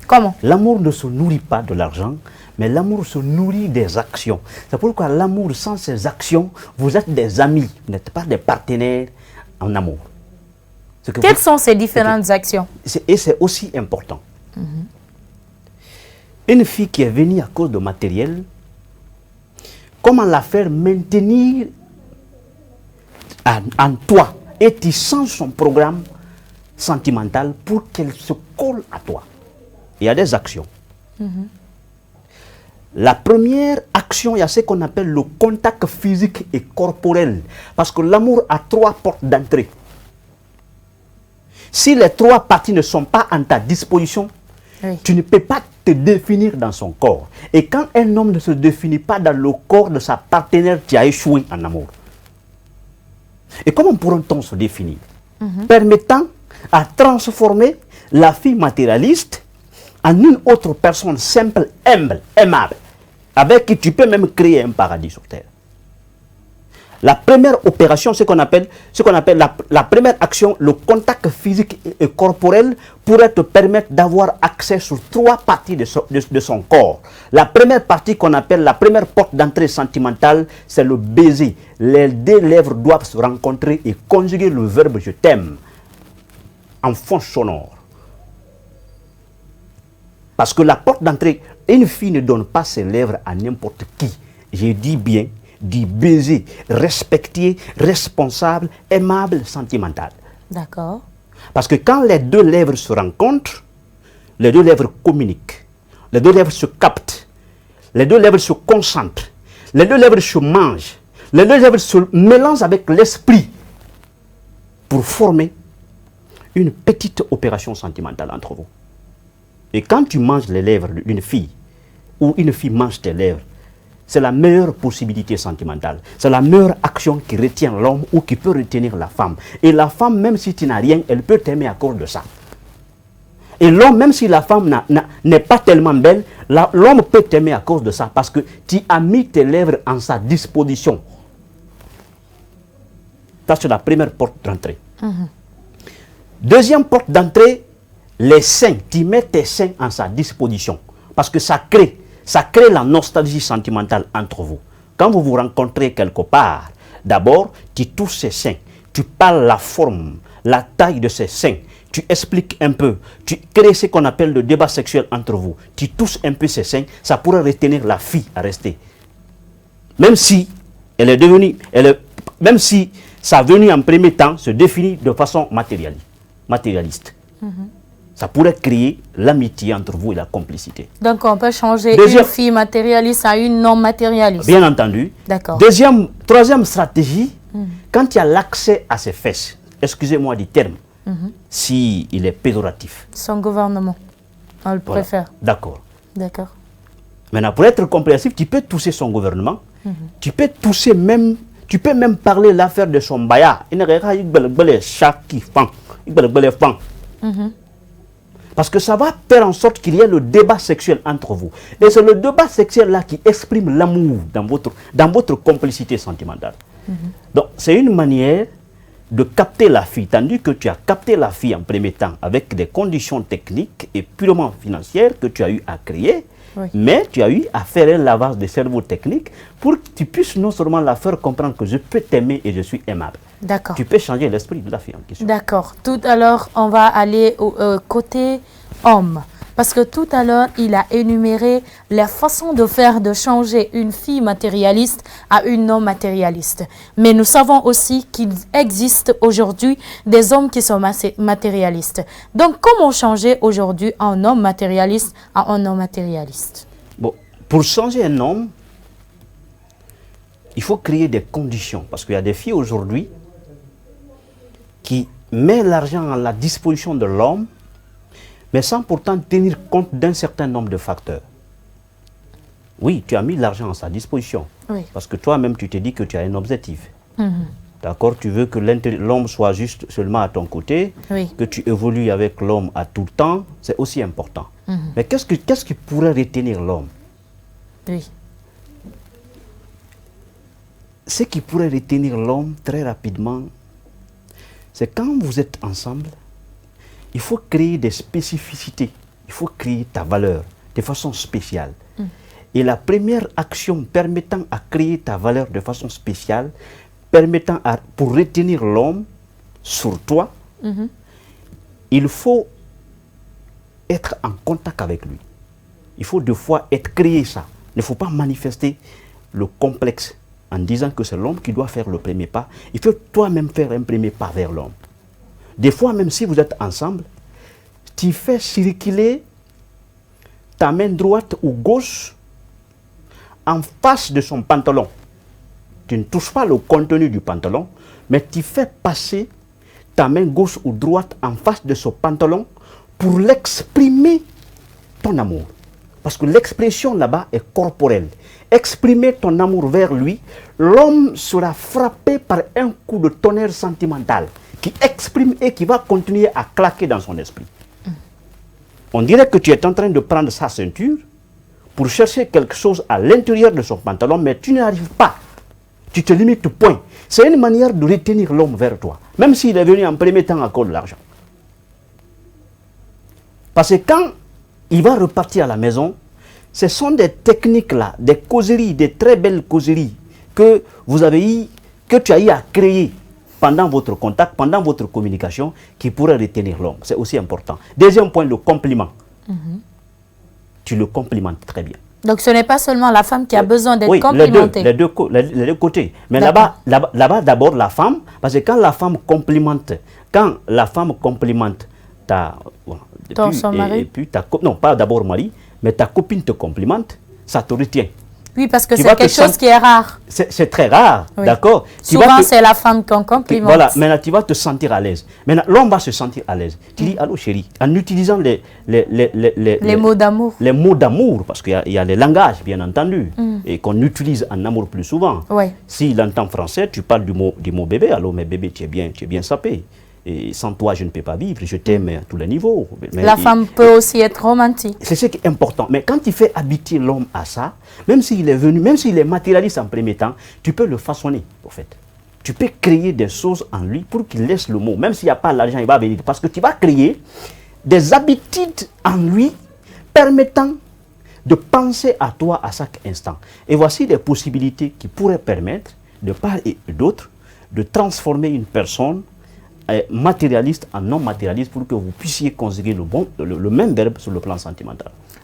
Comment? L'amour ne se nourrit pas de l'argent, mais l'amour se nourrit des actions. C'est pourquoi l'amour, sans ces actions, vous êtes des amis, vous n'êtes pas des partenaires en amour. Quelles sont ces différentes actions? Et c'est aussi important. Une fille qui est venue à cause de matériel, comment la faire maintenir en toi et tu sens son programme sentimental pour qu'elle se colle à toi. Il y a des actions. La première action, il y a ce qu'on appelle le contact physique et corporel. Parce que l'amour a 3 portes d'entrée. Si les 3 parties ne sont pas en ta disposition, tu ne peux pas te définir dans son corps. Et quand un homme ne se définit pas dans le corps de sa partenaire, tu as échoué en amour. Et comment pourra-t-on se définir? Permettant à transformer la fille matérialiste en une autre personne simple, humble, aimable, avec qui tu peux même créer un paradis sur terre. La première opération, ce qu'on appelle la première action, le contact physique et corporel, pourrait te permettre d'avoir accès sur 3 parties de son corps. La première partie qu'on appelle la première porte d'entrée sentimentale, c'est le baiser. Les 2 lèvres doivent se rencontrer et conjuguer le verbe je t'aime en fond sonore. Parce que la porte d'entrée, une fille ne donne pas ses lèvres à n'importe qui. J'ai dit bien, dit baiser, respecté, responsable, aimable, sentimental. D'accord. Parce que quand les 2 lèvres se rencontrent, les 2 lèvres communiquent, les 2 lèvres se captent, les 2 lèvres se concentrent, les 2 lèvres se mangent, les 2 lèvres se mélangent avec l'esprit pour former une petite opération sentimentale entre vous. Et quand tu manges les lèvres d'une fille, ou une fille mange tes lèvres, c'est la meilleure possibilité sentimentale. C'est la meilleure action qui retient l'homme ou qui peut retenir la femme. Et la femme, même si tu n'as rien, elle peut t'aimer à cause de ça. Et l'homme, même si la femme n'est pas tellement belle, l'homme peut t'aimer à cause de ça, parce que tu as mis tes lèvres en sa disposition. Ça, c'est la première porte d'entrée. Deuxième porte d'entrée, les seins. Tu mets tes seins en sa disposition. Parce que ça crée la nostalgie sentimentale entre vous. Quand vous vous rencontrez quelque part, d'abord, tu touches ses seins. Tu parles la forme, la taille de ses seins. Tu expliques un peu. Tu crées ce qu'on appelle le débat sexuel entre vous. Tu touches un peu ses seins. Ça pourrait retenir la fille à rester. Même si elle est devenue... même si sa venue en premier temps se définit de façon matérialiste. Ça pourrait créer l'amitié entre vous et la complicité. Donc on peut changer une fille matérialiste à une non matérialiste. Bien entendu. D'accord. Troisième stratégie, quand il y a l'accès à ses fesses, excusez-moi du terme, s'il est péjoratif. Son gouvernement, on le préfère. D'accord. D'accord. Maintenant, pour être compréhensif, tu peux toucher son gouvernement, tu peux toucher même, tu peux même parler l'affaire de son baya. Parce que ça va faire en sorte qu'il y ait le débat sexuel entre vous. Et c'est le débat sexuel là qui exprime l'amour dans votre complicité sentimentale. Donc c'est une manière de capter la fille, tandis que tu as capté la fille en premier temps avec des conditions techniques et purement financières que tu as eu à créer. Oui. Mais tu as eu à faire un lavage de cerveau technique pour que tu puisses non seulement la faire comprendre que je peux t'aimer et je suis aimable. D'accord. Tu peux changer l'esprit de la fille en question. D'accord. Tout à l'heure, on va aller au côté homme. Parce que tout à l'heure, il a énuméré la façon de faire, de changer une fille matérialiste à une non matérialiste. Mais nous savons aussi qu'il existe aujourd'hui des hommes qui sont matérialistes. Donc, comment changer aujourd'hui un homme matérialiste à un non matérialiste? Bon, pour changer un homme, il faut créer des conditions. Parce qu'il y a des filles aujourd'hui qui mettent l'argent à la disposition de l'homme, mais sans pourtant tenir compte d'un certain nombre de facteurs. Oui, tu as mis l'argent à sa disposition. Oui. Parce que toi-même, tu te dis que tu as un objectif. D'accord? Tu veux que l'homme soit juste seulement à ton côté, que tu évolues avec l'homme à tout le temps, c'est aussi important. Mais qu'est-ce qui pourrait retenir l'homme? Oui. Ce qui pourrait retenir l'homme très rapidement, c'est quand vous êtes ensemble, il faut créer des spécificités il faut créer ta valeur de façon spéciale. Et la première action permettant à créer ta valeur de façon spéciale, pour retenir l'homme sur toi, il faut être en contact avec lui. Il faut deux fois créer ça. Il ne faut pas manifester le complexe en disant que c'est l'homme qui doit faire le premier pas. Il faut toi-même faire un premier pas vers l'homme. Des fois, même si vous êtes ensemble, tu fais circuler ta main droite ou gauche en face de son pantalon. Tu ne touches pas le contenu du pantalon, mais tu fais passer ta main gauche ou droite en face de son pantalon pour l'exprimer ton amour. Parce que l'expression là-bas est corporelle. Exprimer ton amour vers lui, l'homme sera frappé par un coup de tonnerre sentimental qui exprime et qui va continuer à claquer dans son esprit. On dirait que tu es en train de prendre sa ceinture pour chercher quelque chose à l'intérieur de son pantalon, mais tu n'y arrives pas. Tu te limites au point. C'est une manière de retenir l'homme vers toi, même s'il est venu en premier temps à cause de l'argent. Parce que quand il va repartir à la maison, ce sont des techniques-là, des causeries, des très belles causeries que tu as eu à créer pendant votre contact, pendant votre communication, qui pourraient retenir l'homme. C'est aussi important. Deuxième point, le compliment. Tu le complimentes très bien. Donc ce n'est pas seulement la femme qui a besoin d'être complimentée. Les deux côtés. Mais là-bas, d'abord la femme, parce que quand la femme complimente son mari. Non, pas d'abord mari, mais ta copine te complimente, ça te retient. Oui, parce que c'est quelque chose qui est rare. C'est très rare, oui. D'accord. Souvent, c'est la femme qu'on complimente. Voilà, maintenant tu vas te sentir à l'aise. Maintenant, l'homme va se sentir à l'aise. Tu dis, allô chérie, en utilisant les mots d'amour. Les mots d'amour, parce qu'il y a les langages, bien entendu, et qu'on utilise en amour plus souvent. Oui. S'il entend français, tu parles du mot bébé, allô, mais bébé, tu es bien sapé. Et sans toi, je ne peux pas vivre, je t'aime à tous les niveaux. Mais la femme peut aussi être romantique. C'est ce qui est important. Mais quand tu fais habituer l'homme à ça, même s'il est venu, même s'il est matérialiste en premier temps, tu peux le façonner, en fait. Tu peux créer des choses en lui pour qu'il laisse le mot. Même s'il n'y a pas l'argent, il va venir. Parce que tu vas créer des habitudes en lui permettant de penser à toi à chaque instant. Et voici des possibilités qui pourraient permettre, de part et d'autre, de transformer une personne matérialiste en non matérialiste pour que vous puissiez conjuguer le même verbe sur le plan sentimental.